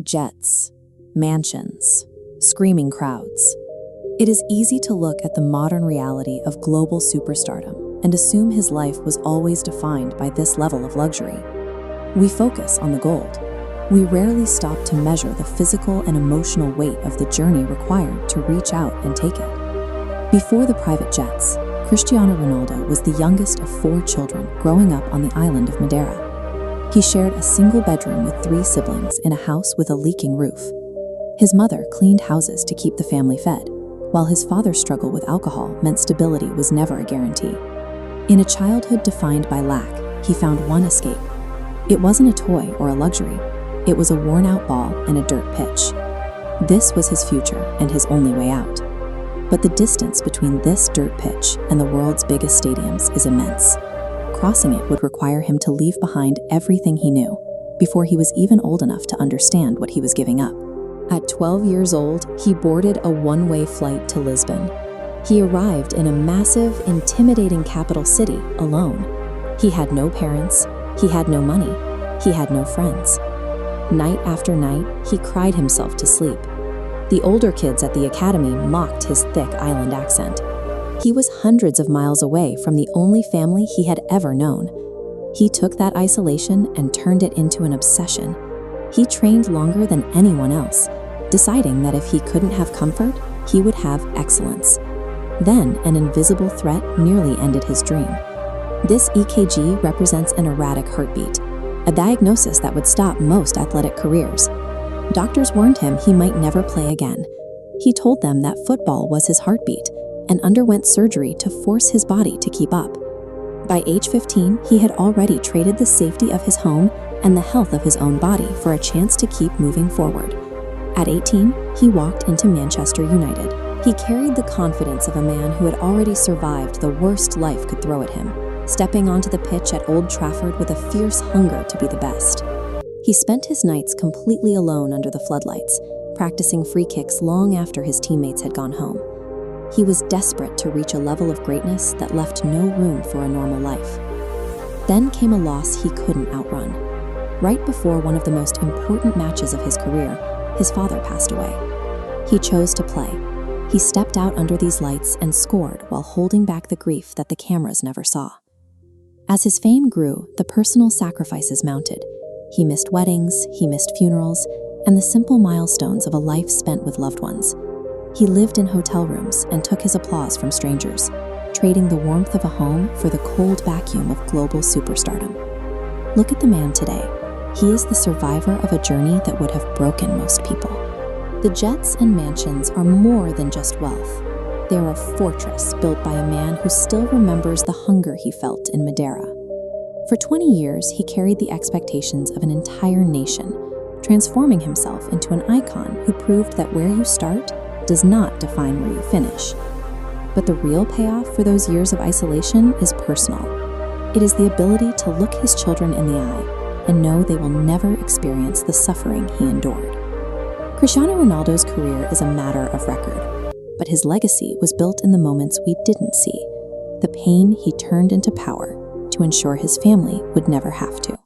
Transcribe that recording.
Jets, mansions, screaming crowds. It is easy to look at the modern reality of global superstardom and assume his life was always defined by this level of luxury. We focus on the gold. We rarely stop to measure the physical and emotional weight of the journey required to reach out and take it. Before the private jets, Cristiano Ronaldo was the youngest of 4 children growing up on the island of Madeira. He shared a single bedroom with 3 siblings in a house with a leaking roof. His mother cleaned houses to keep the family fed, while his father's struggle with alcohol meant stability was never a guarantee. In a childhood defined by lack, he found one escape. It wasn't a toy or a luxury. It was a worn-out ball and a dirt pitch. This was his future and his only way out. But the distance between this dirt pitch and the world's biggest stadiums is immense. Crossing it would require him to leave behind everything he knew before he was even old enough to understand what he was giving up. At 12 years old, he boarded a one-way flight to Lisbon. He arrived in a massive, intimidating capital city alone. He had no parents, he had no money, he had no friends. Night after night, he cried himself to sleep. The older kids at the academy mocked his thick island accent. He was hundreds of miles away from the only family he had ever known. He took that isolation and turned it into an obsession. He trained longer than anyone else, deciding that if he couldn't have comfort, he would have excellence. Then, an invisible threat nearly ended his dream. This EKG represents an erratic heartbeat, a diagnosis that would stop most athletic careers. Doctors warned him he might never play again. He told them that football was his heartbeat, and underwent surgery to force his body to keep up. By age 15, he had already traded the safety of his home and the health of his own body for a chance to keep moving forward. At 18, he walked into Manchester United. He carried the confidence of a man who had already survived the worst life could throw at him, stepping onto the pitch at Old Trafford with a fierce hunger to be the best. He spent his nights completely alone under the floodlights, practicing free kicks long after his teammates had gone home. He was desperate to reach a level of greatness that left no room for a normal life. Then came a loss he couldn't outrun. Right before one of the most important matches of his career, his father passed away. He chose to play. He stepped out under these lights and scored while holding back the grief that the cameras never saw. As his fame grew, the personal sacrifices mounted. He missed weddings, he missed funerals, and the simple milestones of a life spent with loved ones. He lived in hotel rooms and took his applause from strangers, trading the warmth of a home for the cold vacuum of global superstardom. Look at the man today. He is the survivor of a journey that would have broken most people. The jets and mansions are more than just wealth. They are a fortress built by a man who still remembers the hunger he felt in Madeira. For 20 years, he carried the expectations of an entire nation, transforming himself into an icon who proved that where you start does not define where you finish. But the real payoff for those years of isolation is personal. It is the ability to look his children in the eye and know they will never experience the suffering he endured. Cristiano Ronaldo's career is a matter of record, but his legacy was built in the moments we didn't see, the pain he turned into power to ensure his family would never have to.